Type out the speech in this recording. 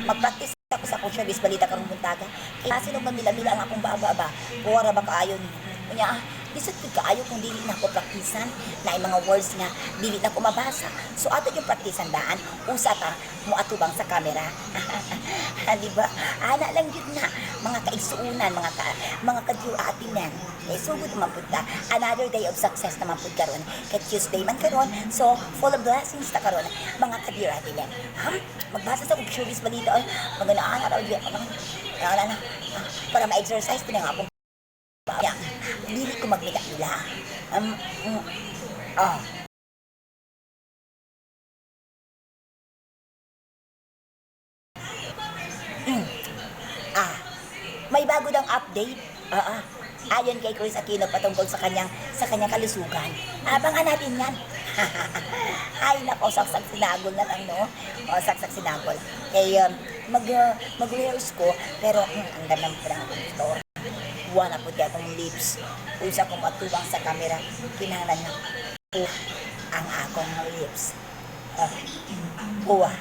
Mag-practice ako sa akong showbiz balita karong buntaga. Kaya sino mamila-mila ang akong baba-baba. Kuwara ba kaayo ni? Kunya, lisod kid kaayo kung dili na ako praktisan na mga words nga dili na ko mabasa. So ato yung praktisan daan, usa ta mo atubang sa camera. Di ba? Ana lang yun na mga kaigsuunan, mga kadyo atinan. Eh sugod naman pud ta. Another day of success naman pud karon. Kay Tuesday man karon. So full of blessings ta karon mga kadyo atinan. Magbasa sa kong showbiz balita magana ra di na para ma-exercise din ang akong dili ko magmila-mila. Oh. May bago dang update. Ayon kay Chris Aquino patungkol sa kanyang kalusugan. Abangan natin yan. Ay, nako, saksak sinagol na lang, no? O, saksak sinagol. Kaya, mag-rehearse ko, pero, ang ganda po ng gusto. Wala po di akong lips. Usa kong matubang sa camera. Kinahanglan niya. Ang akong lips. Buwa.